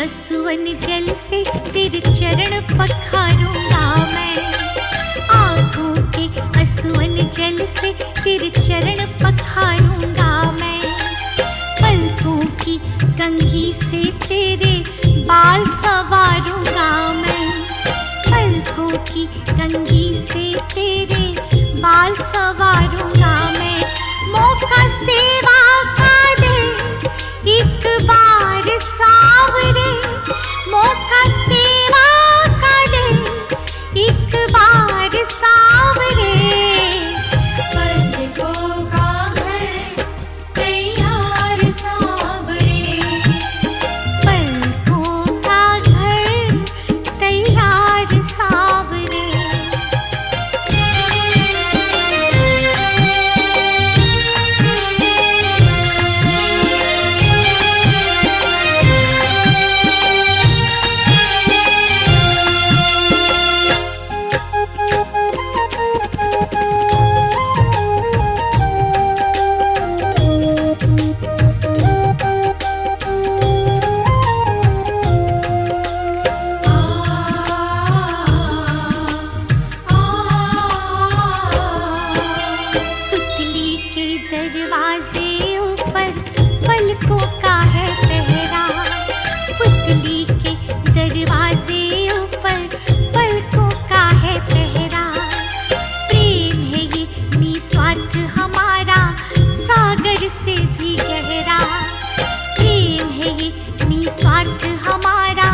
असुवन जल से तेरे चरण पखारूंगा मैं। आँखों के असुवन जल से तेरे चरण पखारूंगा मैं। पलकों की कंघी से तेरे बाल संवारूंगा मैं। पलकों की कंघी से तेरे बाल संवारूंगा मैं। मौका सेवा का दे एक बार सावरे। मौका सेवा का दे एक बार सावरे। पलकों का घर तैयार सावरे। पलकों का घर तैयार सावरे। पुतली के दरवाजे ऊपर पलकों का है पहरा। पुतली के दरवाजे ऊपर पलकों का है पहरा। प्रेम है ये निस्वार्थ हमारा सागर से भी गहरा। प्रेम है ये निस्वार्थ हमारा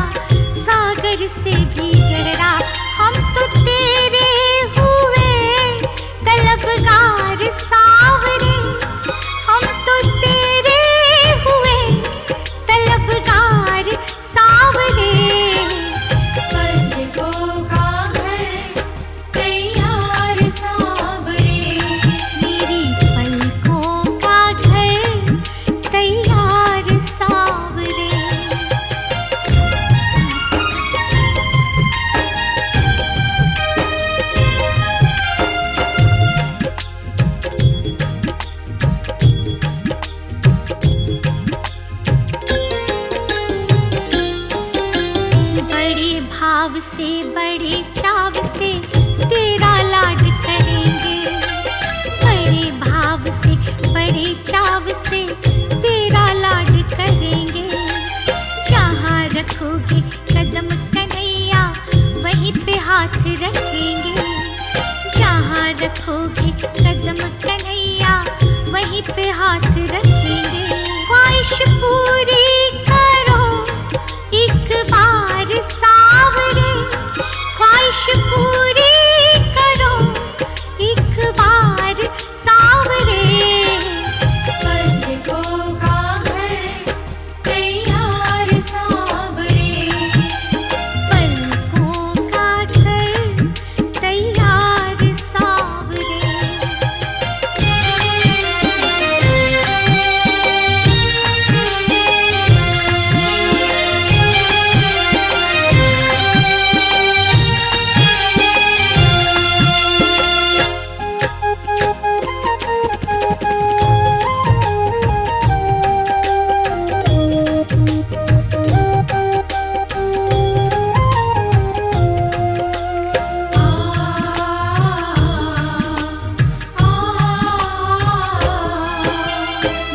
सागर से भी गहरा। हम तो तेरे हुए तलबगार सावरे। हम तो तेरे हुए तलबगार सावरे। पलकों का घर तैयार सावरे। मेरी पलकों का घर तैयार सावरे। बड़े भाव से बड़े चाव से तेरा लाड करेंगे। बड़े भाव से बड़े चाव से तेरा लाड करेंगे। जहाँ रखोगे कदम कन्हैया वहीं पे हाथ रखेंगे। जहाँ रखोगे कदम कन्हैया वहीं पे हाथ रखेंगे। ख्वाहिश पूरी करो एक बार सावरे। ख्वाहिश पूरी करो एक बार सावरे। पलकों का घर तैयार सावरे। पलकों का घर तैयार सावरे।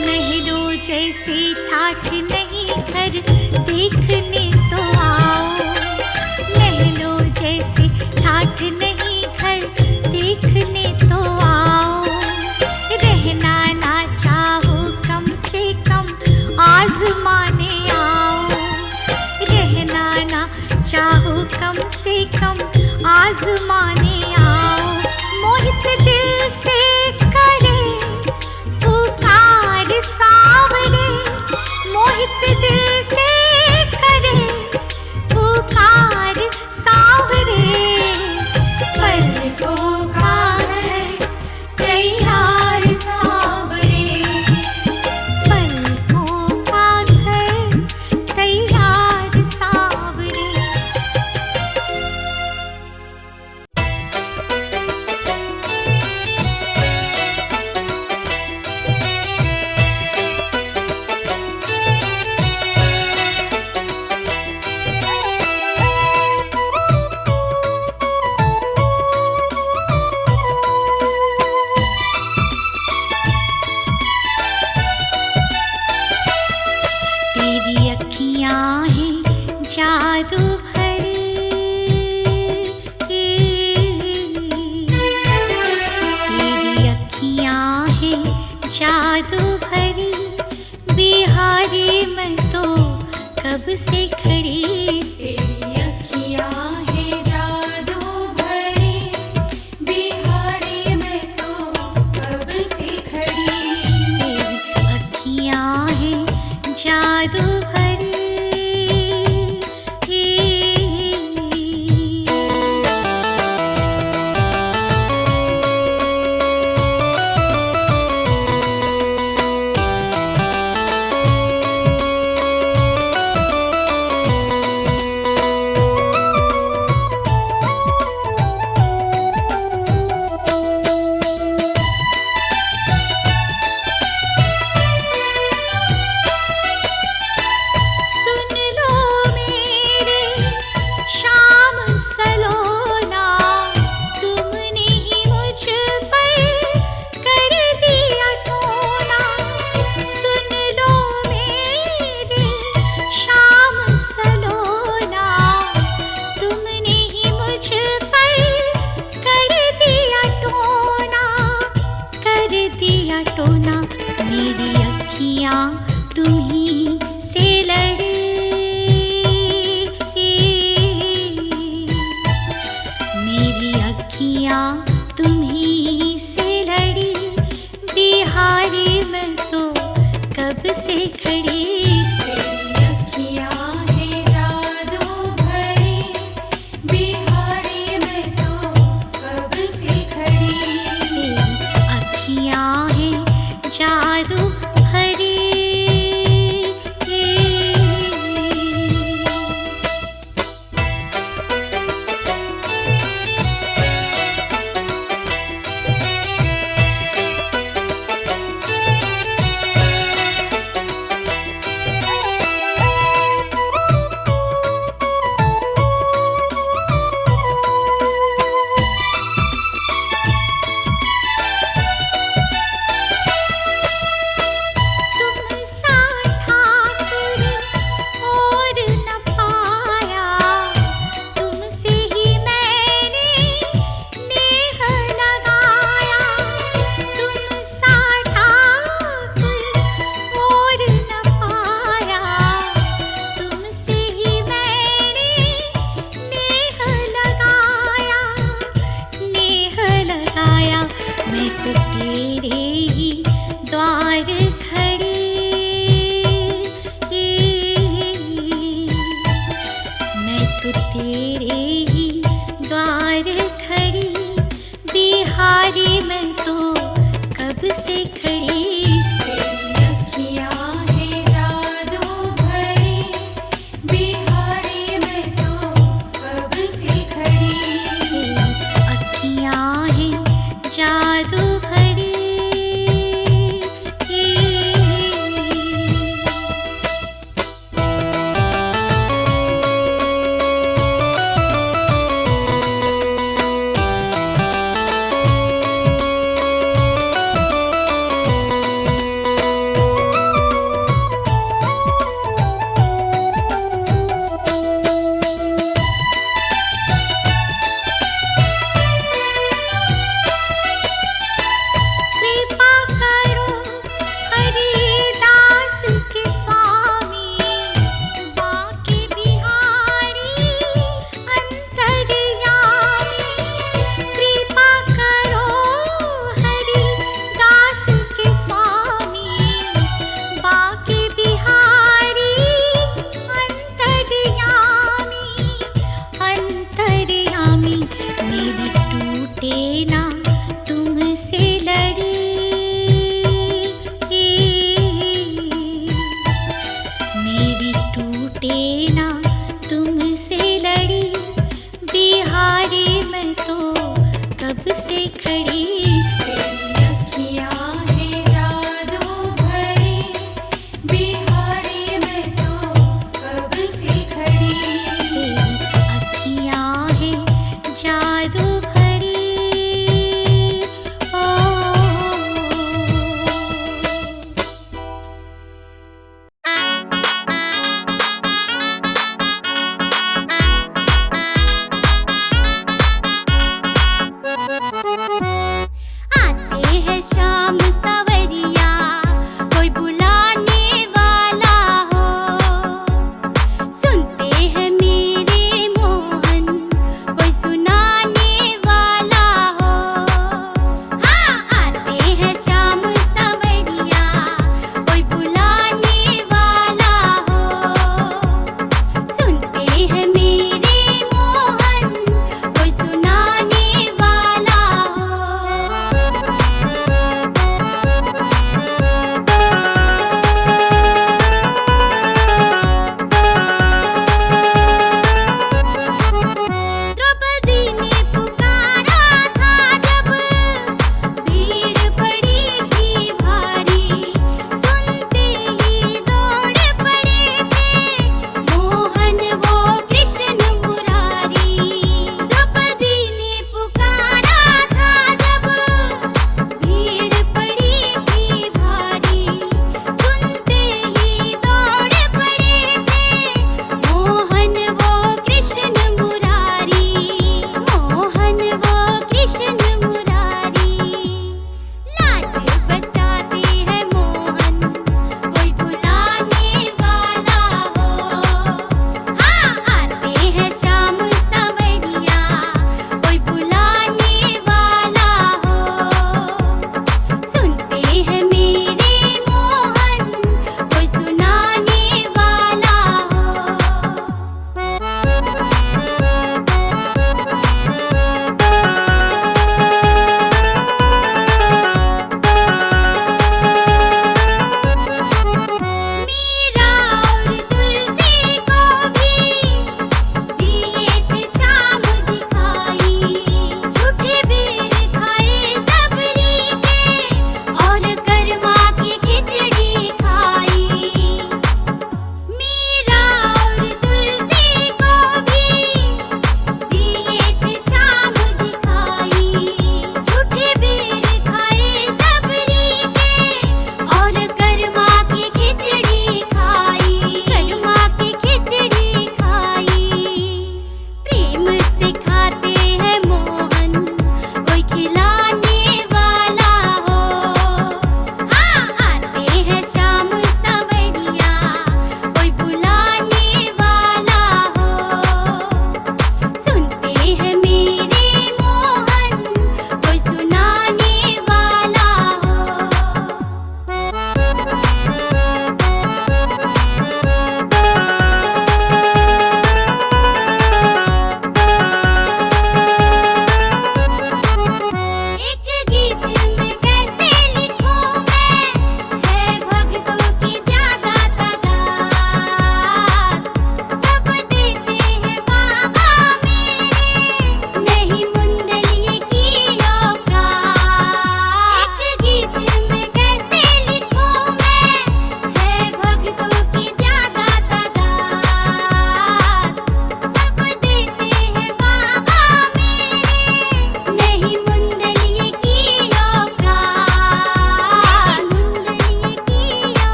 महलों जैसे ठाठ नहीं घर देखने तो आओ। महलों जैसे ठाठ नहीं घर देखने तो आओ। रहना ना चाहो कम से कम आजमाने आओ। रहना ना चाहो कम से कम आजमाने आओ। मोहित दिल से करे पुकार सावरे। मोहित दिल से करे पुकार सावरे। पलकों का घर तैयार सावरे। पलकों का घर तैयार सावरे। जादू भरी तेरी अखियाँ हैं जादू भरी बिहारी मैं तो कब से खड़ी तेरी अखियाँ हैं जादू भरी बिहारी मैं तो कब से खड़ी तेरी अखियाँ हैं जादू भरी सुन लो मेरे शाम सलोना तुमने ही मुझ पर कर दिया टोना सुन लो मेरे शाम सलोना तुमने ही मुझ पर कर दिया टोना मेरी अखियाँ तुम्ही से लड़ी मेरी अखियाँ तुम्ही से लड़ी बिहारी मैं तो कब से खड़ी तेरी अखियाँ हैं जादू भरी बिहारी मैं तो कब से खड़ी तेरी अखियाँ हैं जादू भरी तुम सा ठाकुर और न पाया तुमसे ही मैंने नेह लगाया तुम सा ठाकुर और न पाया तुमसे ही मैंने नेह लगाया मैं तो तेरे ही द्वार खड़ी मैं तो तेरे ही द्वार खड़ी बिहारी मैं तो कब से खड़ी तेरी अखियाँ हैं जादू भरी बिहारी मैं तो कब से खड़ी तेरी अखियाँ हैं जादू भरी कृपा करो हरिदास के स्वामी बांके बिहारी अंतर्यामी कृपा करो हरिदास के स्वामी बांके बिहारी अंतर्यामी मेरी टूटे ना तुमसे लड़ी मेरी टूटे ना तुमसे लड़ी बिहारी मैं तो कब से खड़ी तेरी अखियाँ हैं जादू भरी बिहारी मैं तो कब से खड़ी तेरी अखियाँ हैं जादू भरी ओ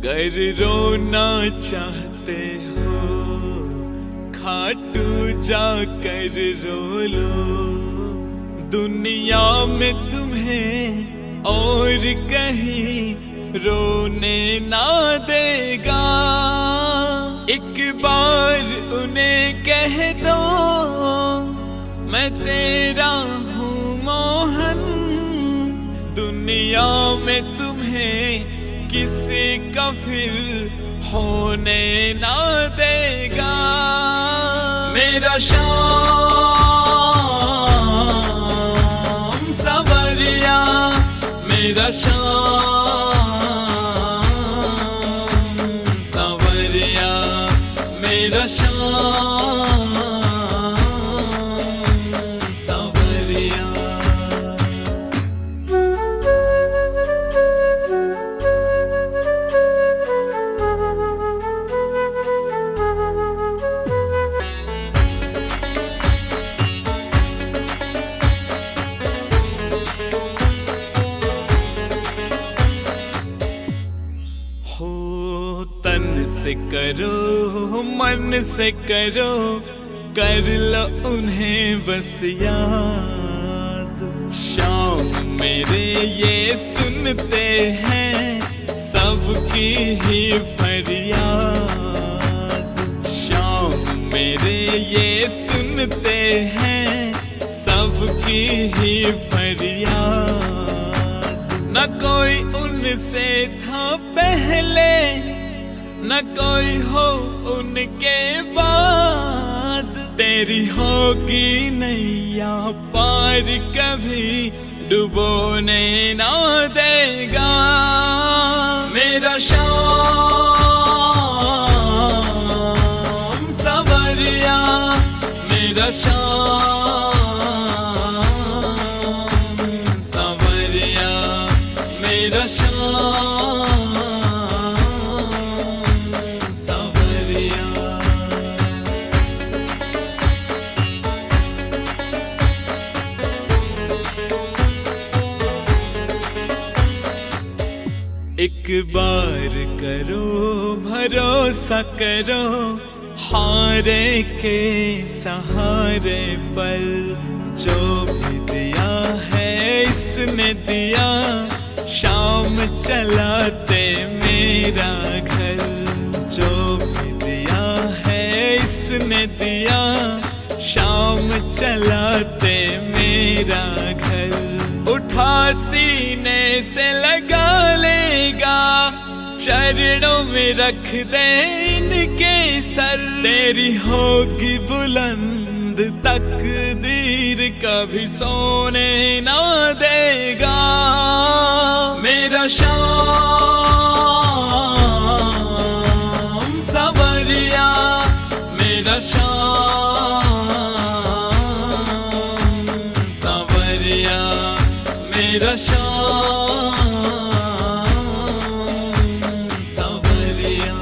गर रोना चाहते हो खाटू जाकर रो लो, दुनिया में तुम्हें और कहीं रोने ना देगा। एक बार उन्हें कह दो मैं तेरा हूँ मोहन, दुनिया में तुम्हें किसी का फिर होने ना देगा। मेरा श्याम सवरिया, मेरा श्याम सवरिया, मेरा श्याम सवरिया। तन से करो मन से करो, कर लो उन्हें बस याद। शाम मेरे ये सुनते हैं सबकी ही फरियाद। शाम मेरे ये सुनते हैं सबकी ही फरियाद। न कोई उनसे था पहले न कोई हो उनके बाद, तेरी होगी नैया पार कभी डुबोने ना देगा। मेरा श्याम सवरिया, मेरा श्याम सवरिया, मेरा श्याम सवरिया। एक बार करो भरोसा करो, हारे के सहारे पर। जो भी दिया है इसने दिया, शाम चलाते मेरा घर। जो भी दिया है इसने दिया, शाम चलाते मेरा घर। उठा सीने से लगा लेगा, चरणों में रख दे इनके सर। तेरी होगी बुलंद तकदीर, कभी सोने ना देगा। मेरा श्याम सवरिया, मेरा श्याम सवरिया, मेरा श्याम सवरिया।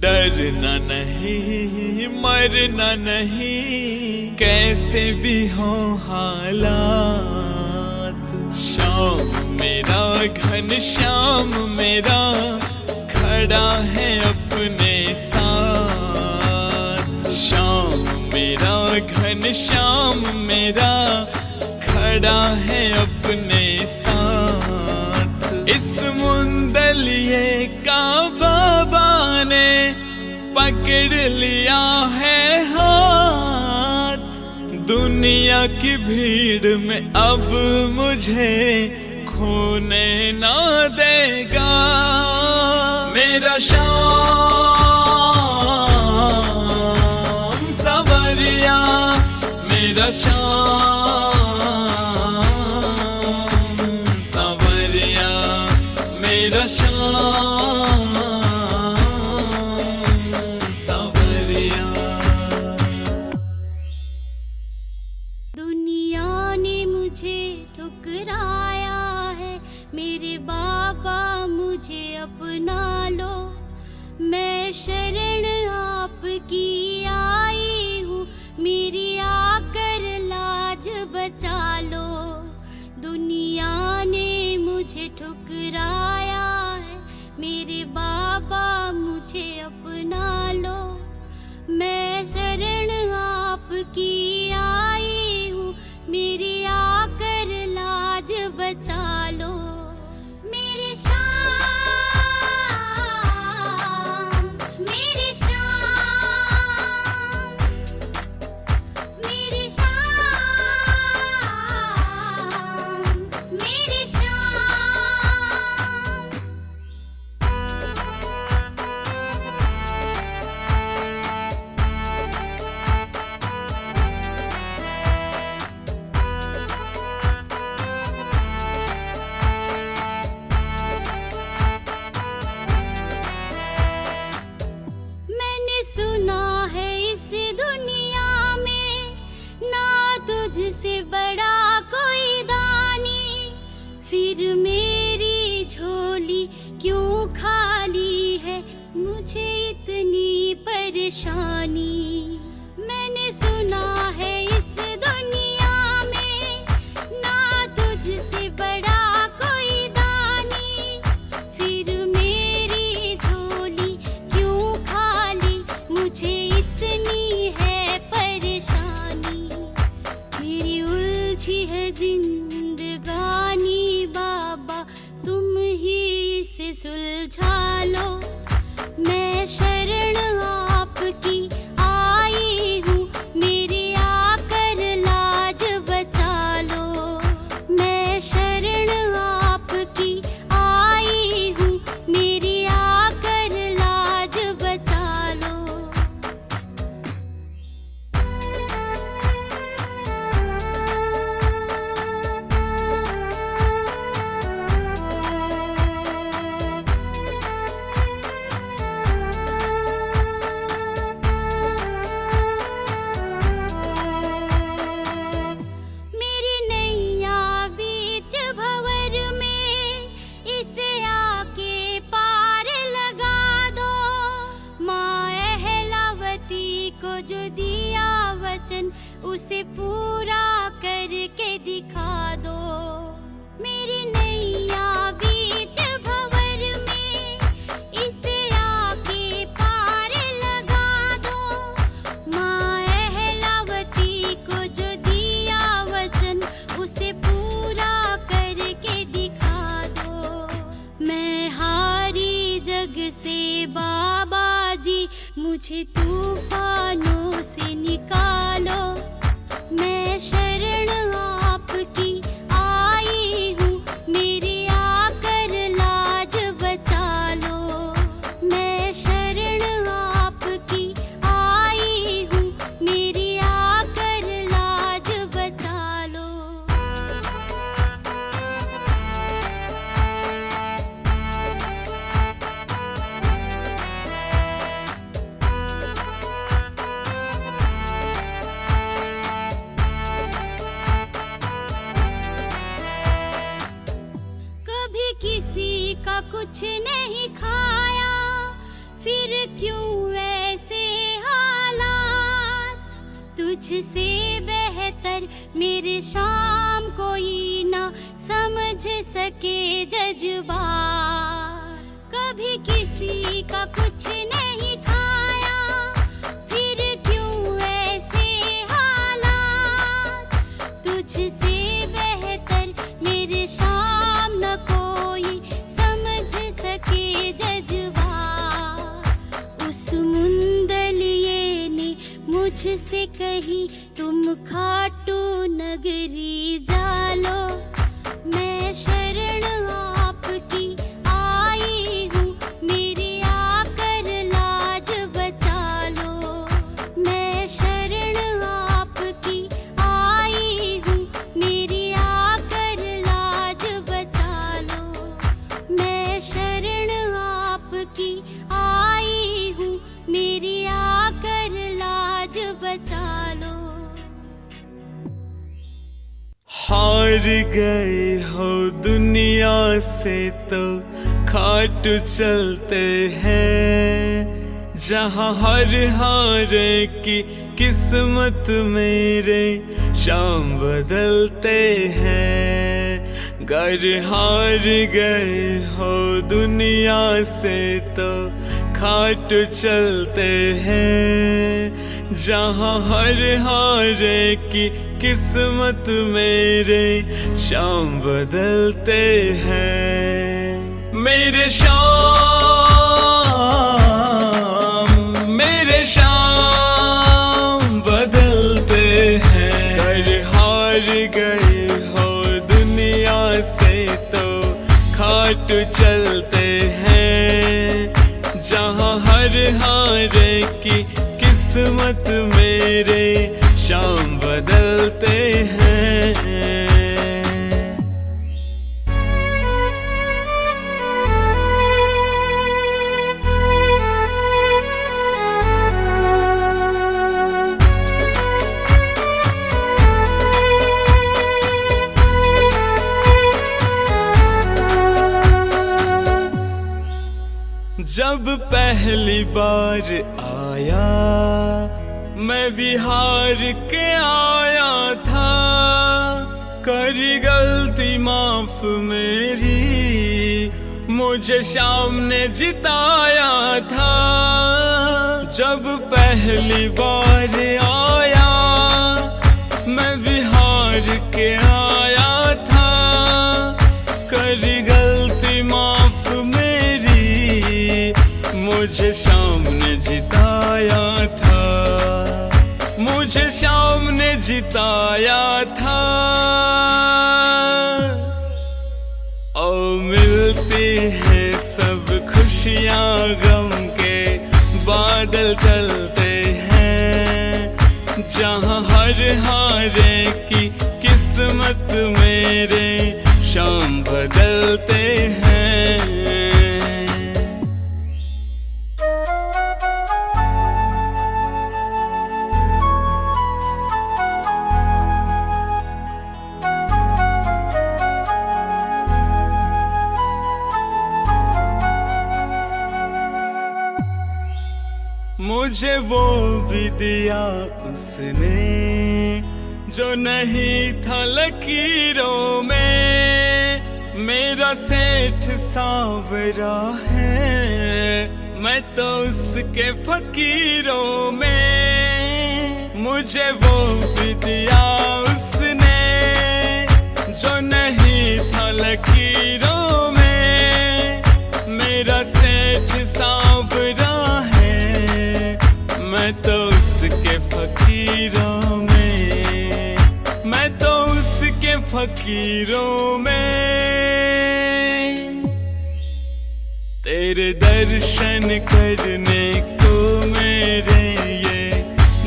डरना नहीं मरना नहीं, कैसे भी हो हालात। शाम मेरा घन श्याम मेरा खड़ा है अपने साथ। शाम मेरा घन श्याम मेरा खड़ा है अपने साथ। इस मुंदलिए का बाबा ने पकड़ लिया है हाथ। दुनिया की भीड़ में अब मुझे खोने ना देगा। मेरा श्याम सवरिया, मेरा श्याम सवरिया, मेरा श्याम सवरिया। दुनिया ने मुझे ठुकराया मुझे अपना लो, मैं शरण आपकी आई हूँ, मेरी आकर लाज बचा लो। दुनिया ने मुझे ठुकराया है, मेरे बाबा मुझे अपना लो, मैं शरण आपकी आई हूँ, मेरी आकर लाज बचा लो। मेरे श्याम, मेरे श्याम, मेरे श्याम, मेरे श्याम। मैंने सुना है इस दुनिया में ना तुझसे बड़ा कोई दानी, फिर मेरी झोली क्यों खाली है, मुझे इतनी परेशानी। मैंने सुना है इस दुनिया में ना तुझसे बड़ा कोई दानी, फिर मेरी झोली क्यों खाली, मुझे इतनी है परेशानी। मेरी उलझी है जिंदगानी बाबा, तुम ही इसे सुलझा लो, मैं शरण आपकी आई हूँ, मेरी आकर लाज बचा लो। मैं शरण आपकी आई हूँ, मेरी आकर लाज बचा लो। मेरी नैया बीच भंवर में, इसे आके पार लगा दो। माँ अहलावती को जो दिया वचन, उसे पूरा करके दिखा दो। मेरी नैया बीच भंवर में, इसे आके पार लगा दो। माँ अहलावती को जो दिया वचन, उसे पूरा करके दिखा दो। मैं हारी जग से बाबा जी, मुझे तूफानों से निकालो, मैं शरण आपकी आई हूँ, मेरी आकर लाज बचा लो। मैं शरण आपकी आई हूँ, मेरी आकर लाज बचा लो। कभी किसी का कुछ नहीं खाया, फिर क्यों ऐसे हालात, तुझसे बेहतर मेरे शाम कोई ना समझ सके जज्बात। कभी किसी का कुछ नहीं खाया, फिर क्यों ऐसे हालात, तुझसे बेहतर मेरे शाम न कोई समझ सके जज्बात। उस मुंदलिये ने मुझसे कही, तुम खाटू नगरी जालो, मैं शरण आपकी आई हूँ, मेरी आकर लाज बचा लो। मैं शरण आपकी आई हूँ, मेरी आकर लाज बचा लो। मैं शरण आपकी आई हूँ, मेरी आकर लाज बचा लो। हार गए हो दुनिया से तो खाटू चलते हैं, जहाँ हर हारे की किस्मत मेरे शाम बदलते हैं। घर हार गए हो दुनिया से तो खाटू चलते हैं, जहाँ हर हारे की किस्मत मेरे शाम बदलते हैं। मेरे शाम बदलते हैं। घर हार गए हो दुनिया से तो खाटू चलते हैं, जहाँ हर हारे की किस्मत मेरे शाम बदलते हैं। जब पहली बार आया मैं बिहार के आया था, करी गलती माफ मेरी मुझे शाम ने जिताया था। जब पहली बार आया मैं बिहार के आया था, करी गलती माफ मेरी मुझे शाम ने जिताया था, मुझे शाम ने जिताया था। ओ मिलती हैं सब खुशियाँ गम के बादल चलते हैं, जहाँ हर हारे की किस्मत मेरे शाम बदलते हैं। मुझे वो भी दिया उसने जो नहीं था लकीरों में, मेरा सेठ सांवरा है मैं तो उसके फकीरों में। मुझे वो भी दिया उसने जो नहीं था लकीरों में, मेरा सेठ सांवरा मैं तो उसके फकीरों में, मैं तो उसके फकीरों में। तेरे दर्शन करने को मेरे ये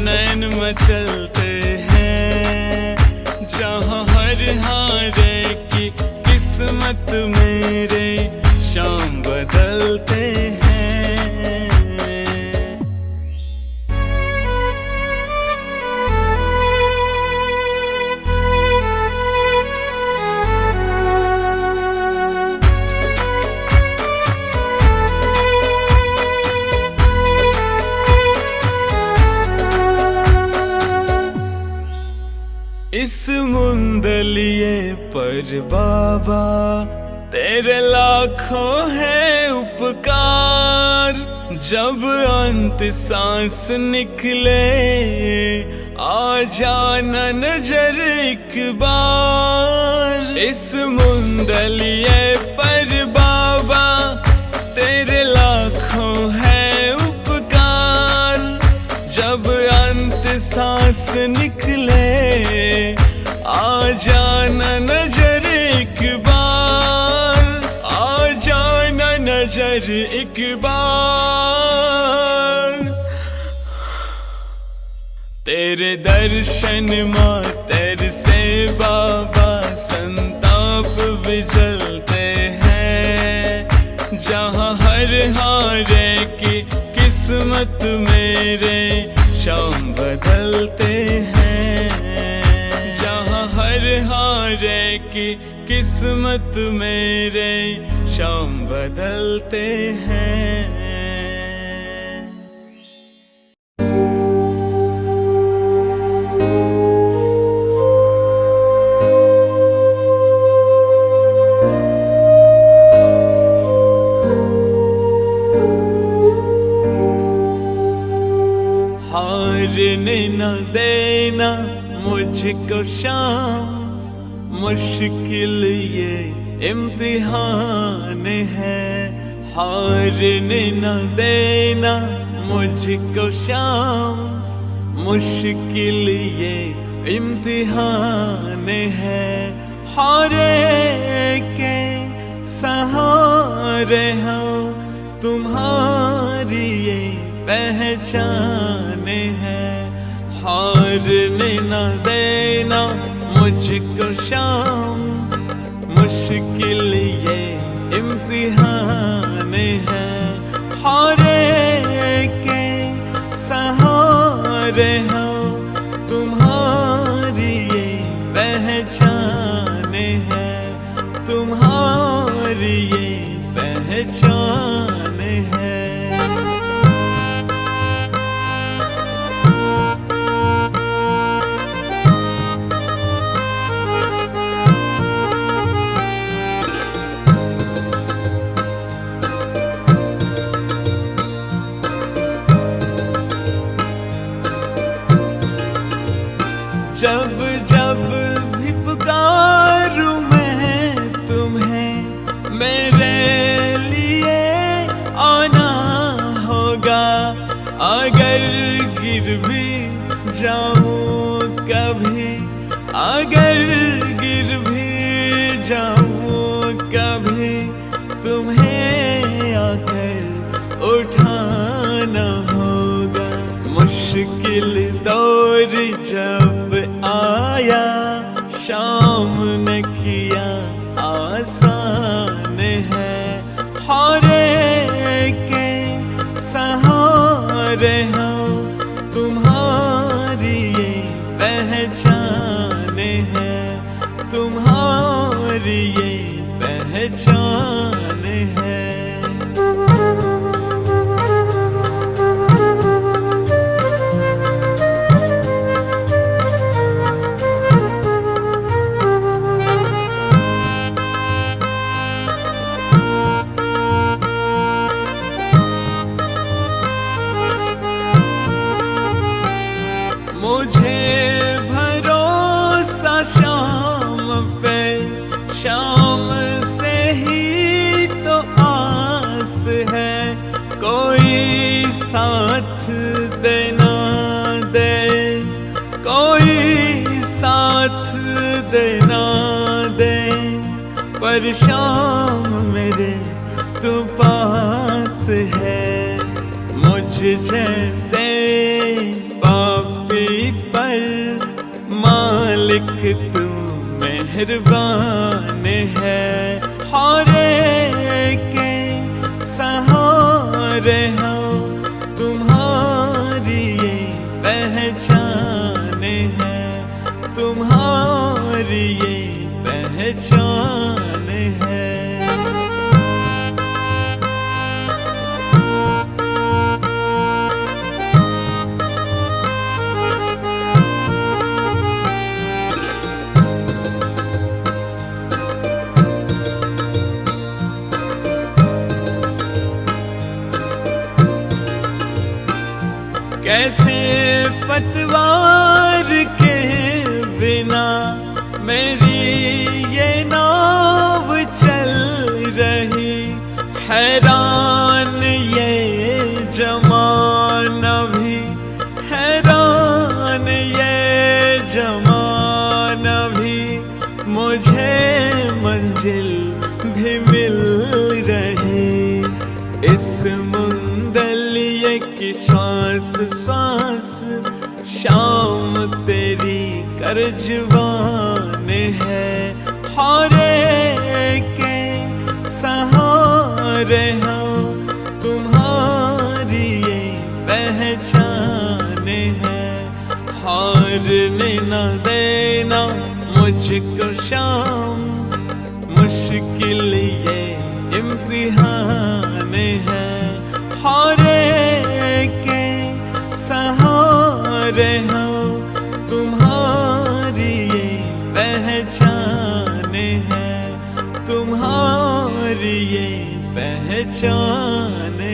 नैन मचलते हैं, जहाँ हर हारे की किस्मत मेरे शाम बदलते हैं। इस मुंदलिए पर बाबा तेरे लाखों है उपकार, जब अंत सांस निकले आ जाना नजर एक बार। इस मुंदलिए पर बाबा तेरे लाखों है उपकार, जब अंत सांस निकले आ जाना नजर एक बार, आ जाना नजर एक बार। तेरे दर्शन मातर से बाबा संताप विजलते हैं, जहाँ हर हारे की किस्मत मेरे शाम बदलते हैं, जहाँ हर हारे की किस्मत मेरे शाम बदलते हैं। हारने न देना मुझको शाम, मुश्किल ये इम्तिहान है। हारने न देना मुझको शाम, मुश्किल ये इम्तिहान है। हारे के सहारे हो तुम्हारी ये पहचान है। हारने न देना मुझको शाम, मुश्किल ये इम्तिहान है। हारे के सहारे हो तुम्हारी ये पहचान है, तुम्हारी ये पहचान है। जब जब भी पुकारूं मैं तुम्हें, मेरे लिए आना होगा। अगर गिर भी जाऊं कभी, अगर गिर भी जाऊं कभी, तुम्हें आकर उठाना होगा। मुश्किल दौर जब आया, शाम ने किया आसान है। हारे के सहारे हो तुम्हारी ये पहचान है, तुम्हारी ये पहचान है। मुझे भरोसा शाम पे, शाम से ही तो आस है। कोई साथ देना दे, कोई साथ देना दे, पर शाम मेरे तू पास है। मुझ जैसे पापी पर मालिक तू मेहरबान है। हारे के सहारे हो तुम्हारी ये पहचान है, तुम्हारी ये पहचान है। कैसे पतवार के बिना मेरी ये नाव चल रही। हैरान ये जमाना भी, हैरान ये जमाना भी, मुझे मंजिल भी मिल रही। इस मुंदलिये की श्वास श्वास शाम तेरी करजवान है। हारे के सहारे हो तुम्हारी ये पहचान है। हारने न देना मुझको शाम, मुश्किल ये तुम्हारी ये पहचान